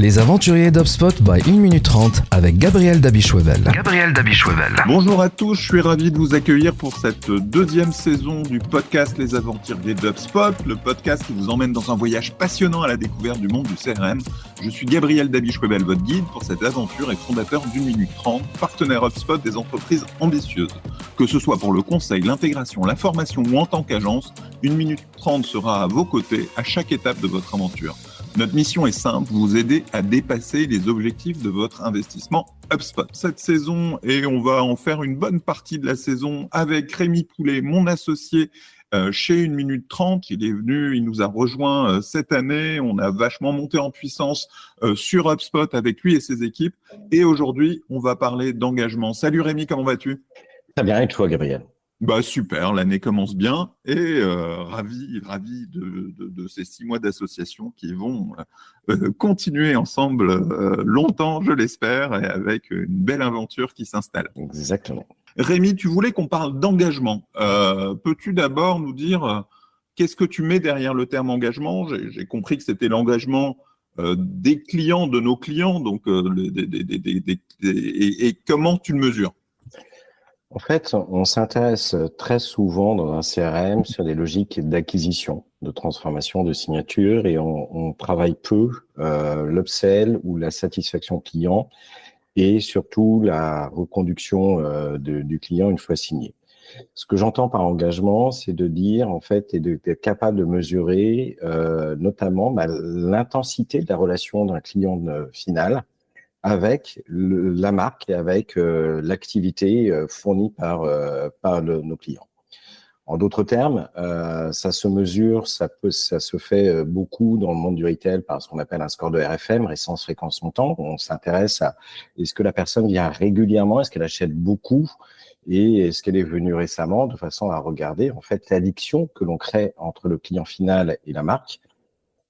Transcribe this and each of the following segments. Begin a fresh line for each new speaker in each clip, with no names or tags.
Les aventuriers d'HubSpot by 1 minute 30 avec Gabriel Dabichouevel.
Bonjour à tous, je suis ravi de vous accueillir pour cette deuxième saison du podcast Les aventuriers d'HubSpot, le podcast qui vous emmène dans un voyage passionnant à la découverte du monde du CRM. Je suis Gabriel Dabichouevel, votre guide pour cette aventure et fondateur d'1 minute 30, partenaire HubSpot des entreprises ambitieuses. Que ce soit pour le conseil, l'intégration, la formation ou en tant qu'agence, 1 minute 30 sera à vos côtés à chaque étape de votre aventure. Notre mission est simple, vous aider à dépasser les objectifs de votre investissement HubSpot. Cette saison, et on va en faire une bonne partie de la saison avec Rémi Poulet, mon associé chez 1 minute 30. Il est venu, il nous a rejoint cette année. On a vachement monté en puissance sur HubSpot avec lui et ses équipes. Et aujourd'hui, on va parler d'engagement. Salut Rémi, comment vas-tu ?
Très bien, et toi Gabriel ?
Bah super, l'année commence bien et ravi de ces 6 mois d'association qui vont continuer ensemble longtemps, je l'espère, et avec une belle aventure qui s'installe.
Exactement.
Rémi, tu voulais qu'on parle d'engagement. Peux-tu d'abord nous dire qu'est-ce que tu mets derrière le terme engagement ? J'ai compris que c'était l'engagement des clients, de nos clients, donc et comment tu le mesures ?
En fait, on s'intéresse très souvent dans un CRM sur des logiques d'acquisition, de transformation, de signature, et on travaille peu l'upsell ou la satisfaction client et surtout la reconduction du client une fois signé. Ce que j'entends par engagement, c'est de dire en fait et d'être capable de mesurer notamment l'intensité de la relation d'un client final avec la marque et avec l'activité fournie par nos clients. En d'autres termes, ça se mesure, ça se fait beaucoup dans le monde du retail par ce qu'on appelle un score de RFM, récence, fréquence, montant. On s'intéresse à est-ce que la personne vient régulièrement, est-ce qu'elle achète beaucoup et est-ce qu'elle est venue récemment, de façon à regarder en fait l'addiction que l'on crée entre le client final et la marque.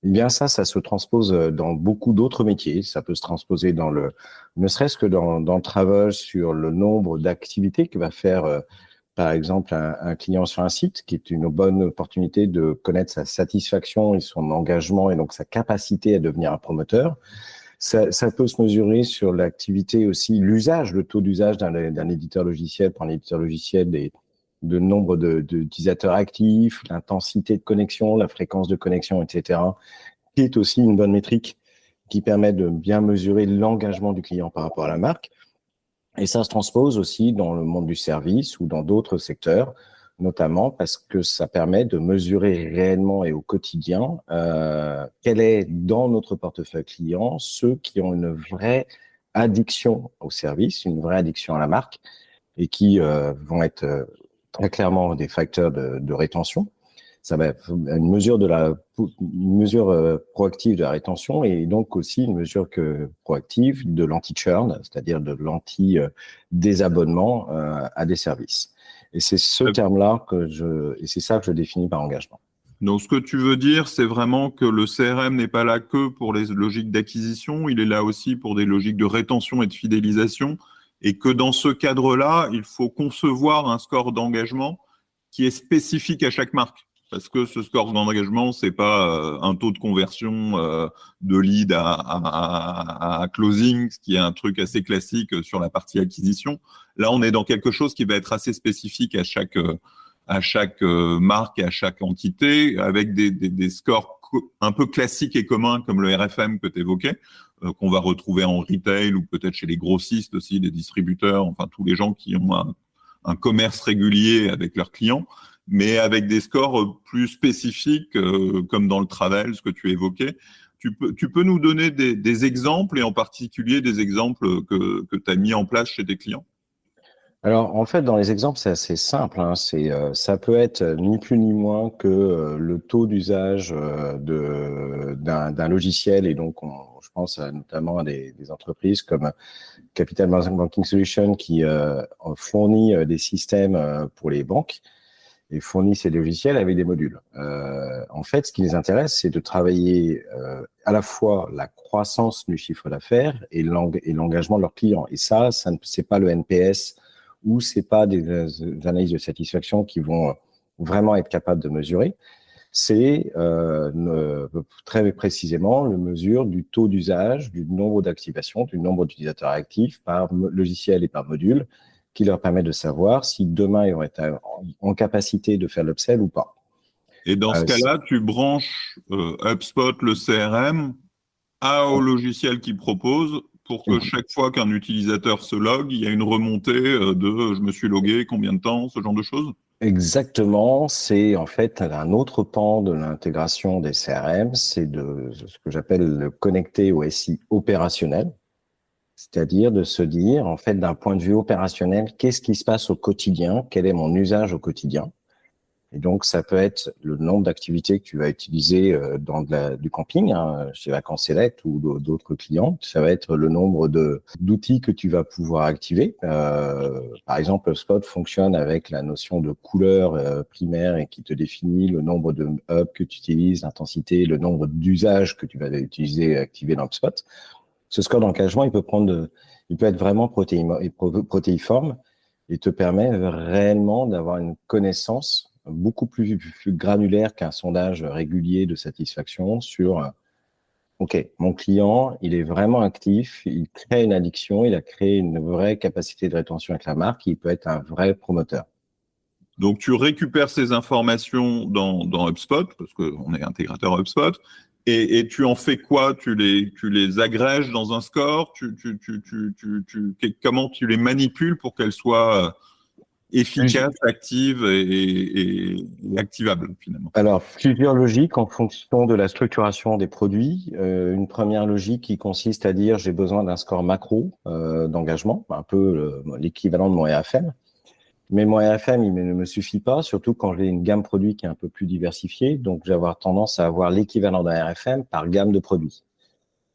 Eh bien, ça se transpose dans beaucoup d'autres métiers. Ça peut se transposer ne serait-ce que dans le travel, sur le nombre d'activités que va faire, par exemple, un client sur un site, qui est une bonne opportunité de connaître sa satisfaction et son engagement et donc sa capacité à devenir un promoteur. Ça peut se mesurer sur l'activité aussi, l'usage, le taux d'usage d'un éditeur logiciel pour un éditeur logiciel de nombre d'utilisateurs actifs, l'intensité de connexion, la fréquence de connexion, etc., qui est aussi une bonne métrique qui permet de bien mesurer l'engagement du client par rapport à la marque. Et ça se transpose aussi dans le monde du service ou dans d'autres secteurs, notamment parce que ça permet de mesurer réellement et au quotidien quel est dans notre portefeuille client ceux qui ont une vraie addiction au service, une vraie addiction à la marque et qui vont être très clairement des facteurs de rétention. Ça va être une mesure proactive de la rétention et donc aussi une mesure proactive de l'anti-churn, c'est-à-dire de l'anti-désabonnement à des services. Et c'est ce terme-là et c'est ça que je définis par engagement.
Donc, ce que tu veux dire, c'est vraiment que le CRM n'est pas là que pour les logiques d'acquisition, il est là aussi pour des logiques de rétention et de fidélisation, et que dans ce cadre-là, il faut concevoir un score d'engagement qui est spécifique à chaque marque. Parce que ce score d'engagement, c'est pas un taux de conversion de lead à closing, ce qui est un truc assez classique sur la partie acquisition. Là, on est dans quelque chose qui va être assez spécifique à chaque marque et à chaque entité, avec des scores un peu classiques et communs, comme le RFM que tu évoquais, qu'on va retrouver en retail ou peut-être chez les grossistes aussi, les distributeurs, enfin tous les gens qui ont un commerce régulier avec leurs clients, mais avec des scores plus spécifiques, comme dans le travel, ce que tu évoquais. Tu peux nous donner des exemples, et en particulier des exemples que tu as mis en place chez tes clients ?
Alors, en fait, dans les exemples, c'est assez simple. Ça peut être ni plus ni moins que le taux d'usage d'un logiciel. Et donc, je pense notamment à des entreprises comme Capital Banking Solutions qui fournit des systèmes pour les banques et fournit ces logiciels avec des modules. En fait, ce qui les intéresse, c'est de travailler à la fois la croissance du chiffre d'affaires et l'engagement de leurs clients. Et ça, c'est pas le NPS ou c'est pas des analyses de satisfaction qui vont vraiment être capables de mesurer. c'est très précisément le mesure du taux d'usage, du nombre d'activations, du nombre d'utilisateurs actifs par logiciel et par module, qui leur permet de savoir si demain ils vont être en capacité de faire l'upsell ou pas.
Et dans ce cas-là, tu branches HubSpot, le CRM, au logiciel qu'il propose pour que chaque fois qu'un utilisateur se logue, il y a une remontée de je me suis logué, combien de temps, ce genre de choses?
Exactement, c'est en fait un autre pan de l'intégration des CRM, c'est de ce que j'appelle le connecter au SI opérationnel, c'est-à-dire de se dire, en fait, d'un point de vue opérationnel, qu'est-ce qui se passe au quotidien, quel est mon usage au quotidien. Et donc, ça peut être le nombre d'activités que tu vas utiliser dans du camping, chez Vacances Select ou d'autres clients. Ça va être le nombre d'outils que tu vas pouvoir activer. Par exemple, HubSpot fonctionne avec la notion de couleur primaire et qui te définit le nombre de hubs que tu utilises, l'intensité, le nombre d'usages que tu vas utiliser et activer dans HubSpot. Ce score d'engagement, il peut être vraiment protéiforme et te permet réellement d'avoir une connaissance beaucoup plus granulaire qu'un sondage régulier de satisfaction sur OK, mon client, il est vraiment actif, il crée une addiction, il a créé une vraie capacité de rétention avec la marque, il peut être un vrai promoteur.
Donc, tu récupères ces informations dans HubSpot, parce qu'on est intégrateur HubSpot, et tu en fais quoi? Tu les agrèges dans un score? Comment tu les manipules pour qu'elles soient efficaces, actives et activables, finalement?
Alors, plusieurs logiques en fonction de la structuration des produits. Une première logique qui consiste à dire j'ai besoin d'un score macro d'engagement, un peu l'équivalent de mon RFM. Mais mon RFM, il ne me suffit pas, surtout quand j'ai une gamme produit qui est un peu plus diversifiée. Donc, je vais avoir tendance à avoir l'équivalent d'un RFM par gamme de produits.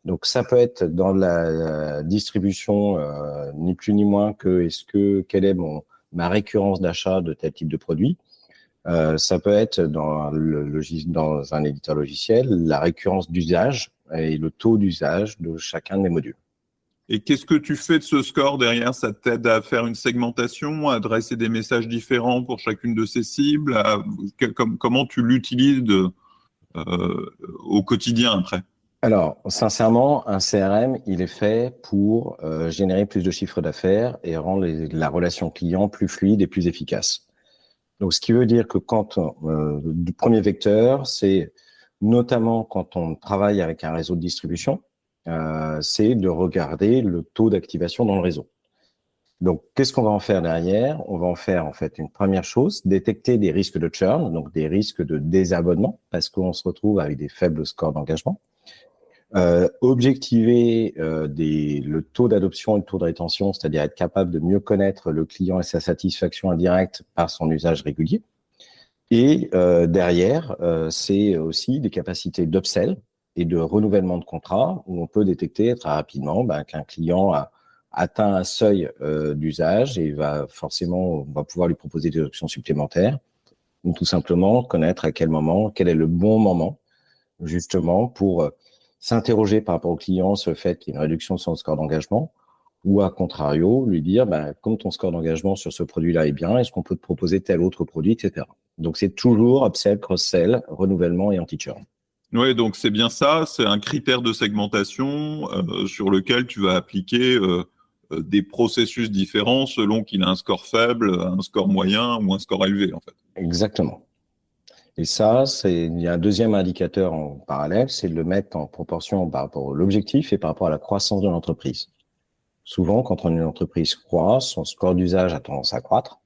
Donc, ça peut être dans la distribution, ni plus ni moins que quelle est ma récurrence d'achat de tel type de produit. Ça peut être dans un éditeur logiciel, la récurrence d'usage et le taux d'usage de chacun de mes modules.
Et qu'est-ce que tu fais de ce score derrière? Ça t'aide à faire une segmentation, à adresser des messages différents pour chacune de ces cibles? Comment tu l'utilises au quotidien après?
Alors, sincèrement, un CRM, il est fait pour générer plus de chiffre d'affaires et rendre la relation client plus fluide et plus efficace. Donc, ce qui veut dire que du premier vecteur, c'est notamment quand on travaille avec un réseau de distribution, c'est de regarder le taux d'activation dans le réseau. Donc, qu'est-ce qu'on va en faire derrière? On va en faire en fait une première chose, détecter des risques de churn, donc des risques de désabonnement, parce qu'on se retrouve avec des faibles scores d'engagement. Objectiver le taux d'adoption et le taux de rétention, c'est-à-dire être capable de mieux connaître le client et sa satisfaction indirecte par son usage régulier. Et derrière, c'est aussi des capacités d'upsell et de renouvellement de contrat où on peut détecter très rapidement qu'un client a atteint un seuil d'usage et on va pouvoir lui proposer des options supplémentaires ou tout simplement connaître quel est le bon moment justement pour s'interroger par rapport au client sur le fait qu'il y a une réduction de son score d'engagement ou à contrario, lui dire, comme ton score d'engagement sur ce produit-là est bien, est-ce qu'on peut te proposer tel autre produit, etc. Donc, c'est toujours upsell, cross-sell, renouvellement et anti-churn.
Oui, donc c'est bien ça, c'est un critère de segmentation sur lequel tu vas appliquer des processus différents selon qu'il a un score faible, un score moyen ou un score élevé, en fait.
Exactement. Et ça, il y a un deuxième indicateur en parallèle, c'est de le mettre en proportion par rapport à l'objectif et par rapport à la croissance de l'entreprise. Souvent, quand une entreprise croît, son score d'usage a tendance à croître.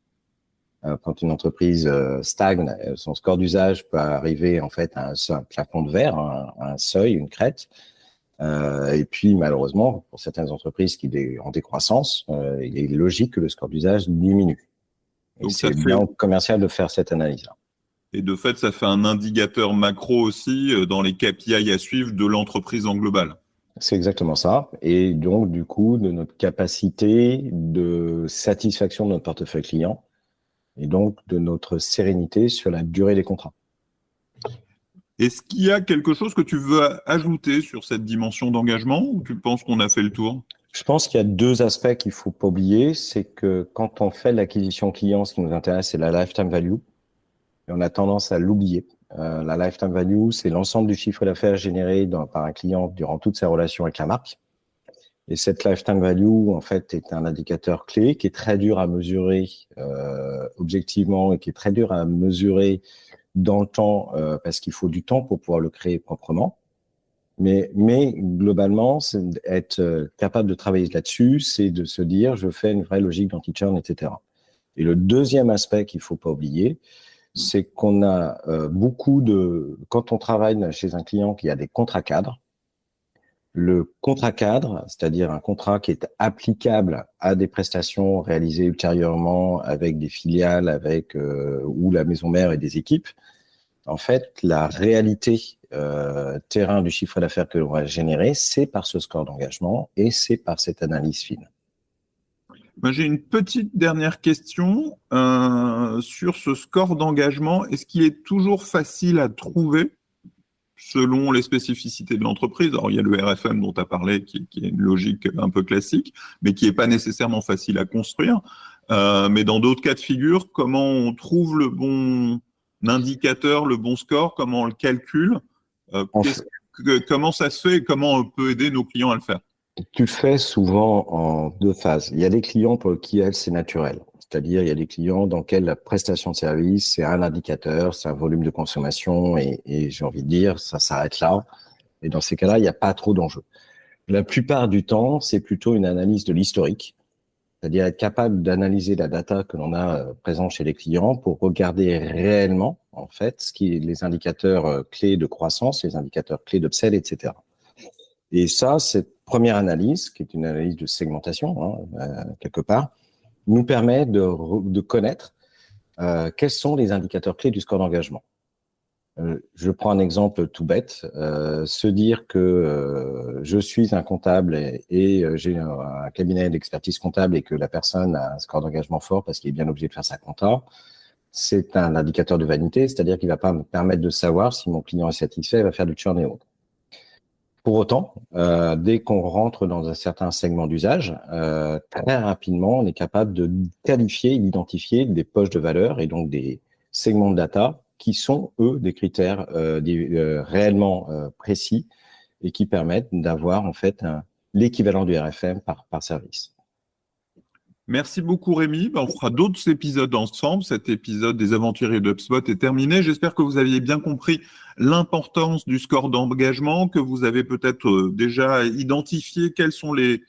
Quand une entreprise stagne, son score d'usage peut arriver en fait à un plafond de verre, à un seuil, une crête. Et puis, malheureusement, pour certaines entreprises qui sont en décroissance, il est logique que le score d'usage diminue. Et donc, c'est bien commercial de faire cette analyse-là.
Et de fait, ça fait un indicateur macro aussi dans les KPI à suivre de l'entreprise en global.
C'est exactement ça. Et donc, du coup, de notre capacité de satisfaction de notre portefeuille client et donc de notre sérénité sur la durée des contrats.
Est-ce qu'il y a quelque chose que tu veux ajouter sur cette dimension d'engagement ou tu penses qu'on a fait le tour?
Je pense qu'il y a deux aspects qu'il faut pas oublier. C'est que quand on fait l'acquisition client, ce qui nous intéresse, c'est la lifetime value. Et on a tendance à l'oublier. La lifetime value, c'est l'ensemble du chiffre d'affaires généré par un client durant toute sa relation avec la marque. Et cette lifetime value, en fait, est un indicateur clé qui est très dur à mesurer objectivement et qui est très dur à mesurer dans le temps parce qu'il faut du temps pour pouvoir le créer proprement. Mais globalement, c'est être capable de travailler là-dessus, c'est de se dire, je fais une vraie logique d'anti-churn, etc. Et le deuxième aspect qu'il faut pas oublier, c'est qu'on a quand on travaille chez un client qui a des contrats cadres, le contrat cadre, c'est-à-dire un contrat qui est applicable à des prestations réalisées ultérieurement avec des filiales, ou la maison mère et des équipes, en fait, la réalité terrain du chiffre d'affaires que l'on va générer, c'est par ce score d'engagement et c'est par cette analyse fine.
Moi, j'ai une petite dernière question sur ce score d'engagement. Est-ce qu'il est toujours facile à trouver selon les spécificités de l'entreprise? Alors, il y a le RFM dont tu as parlé, qui est une logique un peu classique, mais qui n'est pas nécessairement facile à construire. Mais dans d'autres cas de figure, comment on trouve le bon indicateur, le bon score, comment on le calcule, comment ça se fait et comment on peut aider nos clients à le faire?
Tu le fais souvent en deux phases. Il y a des clients pour qui c'est naturel. C'est-à-dire, il y a des clients dans lesquels la prestation de service, c'est un indicateur, c'est un volume de consommation et j'ai envie de dire, ça s'arrête là. Et dans ces cas-là, il n'y a pas trop d'enjeux. La plupart du temps, c'est plutôt une analyse de l'historique. C'est-à-dire être capable d'analyser la data que l'on a présente chez les clients pour regarder réellement, en fait, ce qui est les indicateurs clés de croissance, les indicateurs clés d'upsell, etc. Et ça, cette première analyse, qui est une analyse de segmentation, quelque part, nous permet de connaître quels sont les indicateurs clés du score d'engagement. Je prends un exemple tout bête. Se dire que je suis un comptable et j'ai un cabinet d'expertise comptable et que la personne a un score d'engagement fort parce qu'il est bien obligé de faire sa compta, c'est un indicateur de vanité, c'est-à-dire qu'il ne va pas me permettre de savoir si mon client est satisfait, il va faire du churn et autres. Pour autant, dès qu'on rentre dans un certain segment d'usage, très rapidement, on est capable de qualifier et d'identifier des poches de valeur et donc des segments de data qui sont, eux, des critères réellement précis et qui permettent d'avoir en fait l'équivalent du RFM par service.
Merci beaucoup Rémi. On fera d'autres épisodes ensemble. Cet épisode des aventuriers de HubSpot est terminé. J'espère que vous aviez bien compris l'importance du score d'engagement, que vous avez peut-être déjà identifié quels sont les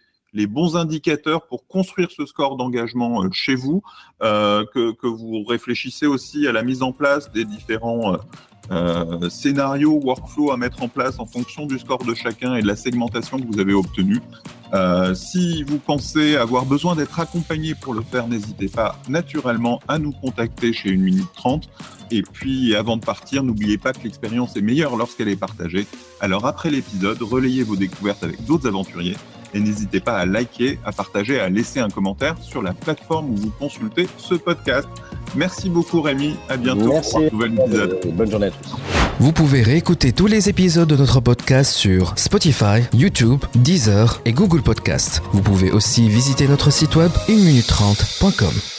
bons indicateurs pour construire ce score d'engagement chez vous, que vous réfléchissez aussi à la mise en place des différents scénarios, workflows à mettre en place en fonction du score de chacun et de la segmentation que vous avez obtenue. Si vous pensez avoir besoin d'être accompagné pour le faire, n'hésitez pas naturellement à nous contacter chez 1 minute 30. Et puis, avant de partir, n'oubliez pas que l'expérience est meilleure lorsqu'elle est partagée. Alors, après l'épisode, relayez vos découvertes avec d'autres aventuriers et n'hésitez pas à liker, à partager, à laisser un commentaire sur la plateforme où vous consultez ce podcast. Merci beaucoup Rémi, à bientôt pour un nouvel épisode.
Bonne journée à tous.
Vous pouvez réécouter tous les épisodes de notre podcast sur Spotify, YouTube, Deezer et Google Podcasts. Vous pouvez aussi visiter notre site web 1minute30.com.